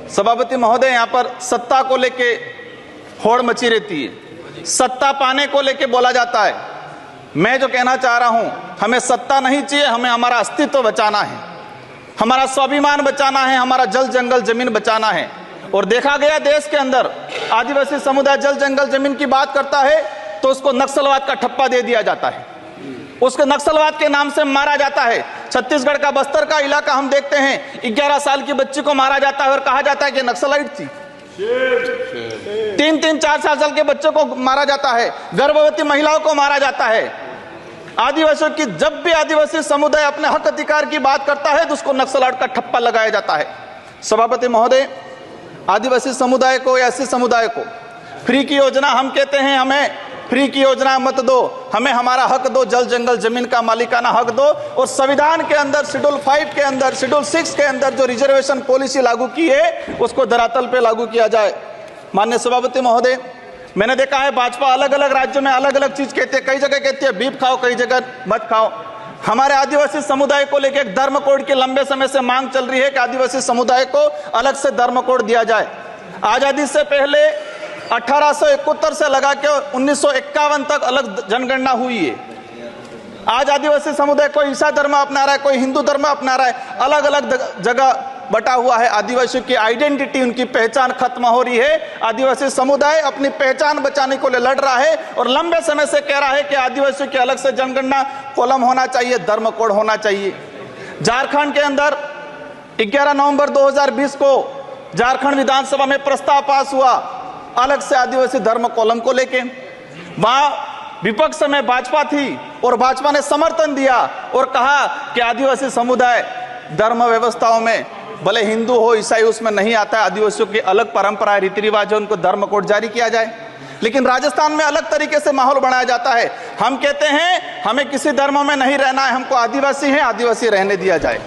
सभापति महोदय, यहाँ पर सत्ता को लेके होड़ मची रहती है, सत्ता पाने को लेके बोला जाता है। मैं जो कहना चाह रहा हूं, हमें सत्ता नहीं चाहिए, हमें हमारा अस्तित्व बचाना है, हमारा स्वाभिमान बचाना है, हमारा जल जंगल जमीन बचाना है। और देखा गया देश के अंदर आदिवासी समुदाय जल जंगल जमीन की बात करता है तो उसको नक्सलवाद का ठप्पा दे दिया जाता है, उसको नक्सलवाद के नाम से मारा जाता है। छत्तीसगढ़ का बस्तर का इलाका हम देखते हैं, 11 साल की बच्ची को मारा जाता है और कहा जाता है कि नक्सलाइट थी। 3-3, 4-4 साल के बच्चों को मारा जाता है, गर्भवती महिलाओं को मारा जाता है। आदिवासियों की, जब भी आदिवासी समुदाय अपने हक अधिकार की बात करता है तो उसको नक्सलाइट का ठप्पा लगाया जाता है। सभापति महोदय, आदिवासी समुदाय को या एससी समुदाय को फ्री की योजना, हम कहते हैं हमें फ्री की योजना मत दो, हमें हमारा हक दो, जल जंगल जमीन का मालिकाना हक दो। और संविधान के अंदर शेड्यूल 5 के अंदर, शेड्यूल 6 के अंदर जो रिजर्वेशन पॉलिसी लागू की है उसको धरातल पे लागू किया जाए। माननीय सभापति महोदय, मैंने देखा है भाजपा अलग अलग राज्यों में अलग अलग चीज कहते हैं, कई जगह कहती है बीफ खाओ, कई जगह मत खाओ। हमारे आदिवासी समुदाय को लेकर एक धर्म कोड की लंबे समय से मांग चल रही है कि आदिवासी समुदाय को अलग से धर्म कोड दिया जाए। आजादी से पहले 1871 से लगा के 1951 तक अलग जनगणना हुई है। आज आदिवासी समुदाय कोई ईसाई धर्म अपना रहा है, कोई हिंदू धर्म अपना रहा है, अलग अलग जगह बटा हुआ है। आदिवासियों की आइडेंटिटी, उनकी पहचान खत्म हो रही है। आदिवासी समुदाय अपनी पहचान बचाने को लिए लड़ रहा है और लंबे समय से कह रहा है कि आदिवासियों की अलग से जनगणना कॉलम होना चाहिए, धर्म कोड होना चाहिए। झारखंड के अंदर 11 नवंबर 2020 को झारखंड विधानसभा में प्रस्ताव पास हुआ अलग से आदिवासी धर्म कॉलम को लेके। वहां विपक्ष में भाजपा थी और भाजपा ने समर्थन दिया और कहा कि आदिवासी समुदाय धर्म व्यवस्थाओं में, भले हिंदू हो ईसाई, उसमें नहीं आता है, आदिवासियों की अलग परंपरा रीति रिवाज है, उनको धर्म कोड जारी किया जाए। लेकिन राजस्थान में अलग तरीके से माहौल बनाया जाता है। हम कहते हैं हमें किसी धर्म में नहीं रहना है, हमको आदिवासी हैं, आदिवासी रहने दिया जाए।